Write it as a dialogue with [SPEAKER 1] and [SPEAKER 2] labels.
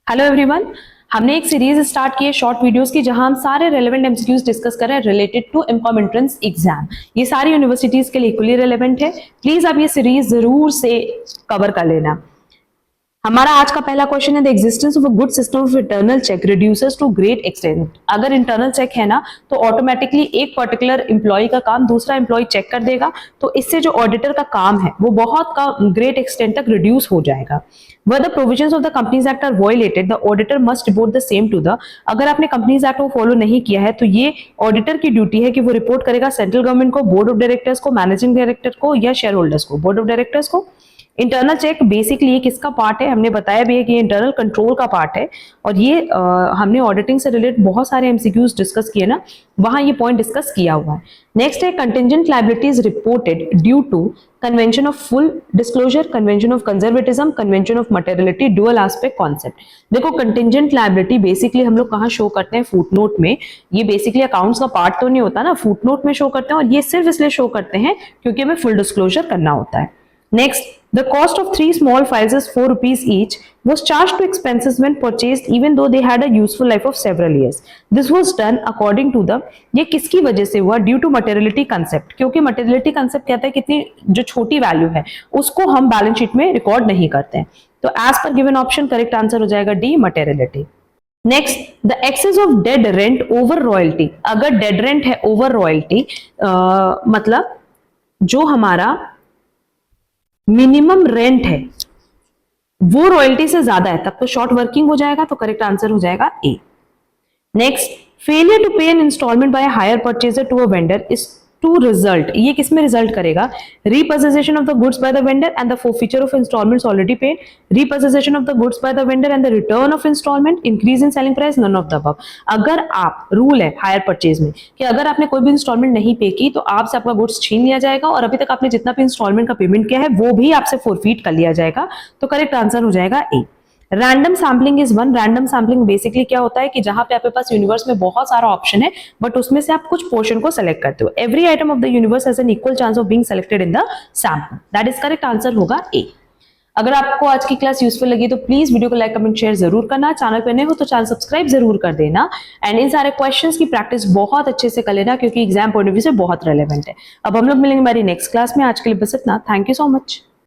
[SPEAKER 1] Hello everyone. हमने एक series start की है शॉर्ट वीडियोस की, जहां हम सारे रेलेवेंट एमसीक्यूज डिस्कस कर रहे हैं related to income entrance exam. ये सारी यूनिवर्सिटीज के लिए इक्वली रेलेवेंट है। प्लीज आप ये सीरीज जरूर से कवर कर लेना। हमारा आज का पहला क्वेश्चन है, the existence of a good system of internal check reduces to great extent. अगर इंटरनल चेक है ना, तो ऑटोमेटिकली एक पर्टिकुलर एम्प्लॉय का काम दूसरा एम्प्लॉय चेक कर देगा, तो इससे जो ऑडिटर का काम है वो बहुत का ग्रेट एक्सटेंट तक रिड्यूस हो जाएगा। Where the provisions of the Companies Act are violated, the auditor must report the same to the। अगर आपने कंपनीज एक्ट को फॉलो नहीं किया है तो ये ऑडिटर की ड्यूटी है कि वो रिपोर्ट करेगा सेंट्रल गवर्नमेंट को, बोर्ड ऑफ डायरेक्टर्स को, मैनेजिंग डायरेक्टर को या शेयर होल्डर्स को। बोर्ड ऑफ डायरेक्टर्स को। इंटरनल चेक बेसिकली ये किसका पार्ट है, हमने बताया भी है कि ये इंटरनल कंट्रोल का पार्ट है, और ये हमने ऑडिटिंग से रिलेटेड बहुत सारे एमसीक्यूज डिस्कस किए ना, वहां ये पॉइंट डिस्कस किया हुआ है। नेक्स्ट है, contingent liabilities reported due to convention of full disclosure, convention of conservatism, convention of materiality, dual aspect concept. देखो, कंटिजेंट लायबिलिटी बेसिकली हम लोग कहाँ शो करते हैं, फुटनोट में। ये बेसिकली अकाउंट्स का पार्ट तो नहीं होता ना, फुटनोट में शो करते हैं, और ये सिर्फ इसलिए शो करते हैं क्योंकि हमें फुल डिस्क्लोजर करना होता है। Next, the cost of 3 small files is 4 rupees each was charged to expenses when purchased even though they had a useful life of several years. This was done according to the, ये किसकी वजह से हुआ, due to materiality concept। क्योंकि materiality concept कहता है कितनी जो छोटी वैल्यू है उसको हम बैलेंस शीट में रिकॉर्ड नहीं करते हैं। तो as per given option correct answer हो जाएगा D, materiality। Next, the excess of dead rent over royalty. अगर डेड रेंट है ओवर रॉयल्टी, मतलब जो हमारा मिनिमम रेंट है वो रॉयल्टी से ज्यादा है, तब तो शॉर्ट वर्किंग हो जाएगा, तो करेक्ट आंसर हो जाएगा A. Next, failure to pay an instalment by hire purchaser to a vendor is to result. ये किस में रिजल्ट करेगा, repossession of the goods by the vendor and the forfeiture of instalments already paid, repossession of the goods by the vendor and the return of instalment, increase in selling price, none of the above. अगर आप, rule है hire purchase में कि अगर आपने कोई भी instalment नहीं पे की तो आपसे आपका गुड्स छीन लिया जाएगा, और अभी तक आपने जितना भी इंस्टॉलमेंट का पेमेंट किया है वो भी आपसे फोरफीट कर लिया जाएगा, तो करेक्ट आंसर हो जाएगा A. Random sampling is one. Random sampling basically क्या होता है कि जहां पे आपके पास यूनिवर्स में बहुत सारा ऑप्शन है, बट उसमें से आप कुछ पोर्शन को सेलेक्ट करते हो। Every item of the universe has an equal chance of being selected in the sample. That is correct answer होगा ए। अगर आपको आज की क्लास यूजफुल लगी तो प्लीज वीडियो को लाइक कमेंट शेयर जरूर करना। चैनल पे नए हो तो चैनल सब्सक्राइब जरूर कर देना, एंड इन सारे क्वेश्चंस की प्रैक्टिस बहुत अच्छे से कर लेना, क्योंकि एग्जाम पॉइंट ऑफ व्यू से बहुत रेलेवेंट है। अब हम लोग मिलेंगे हमारी नेक्स्ट क्लास में। आज के लिए बस इतना। Thank you so much.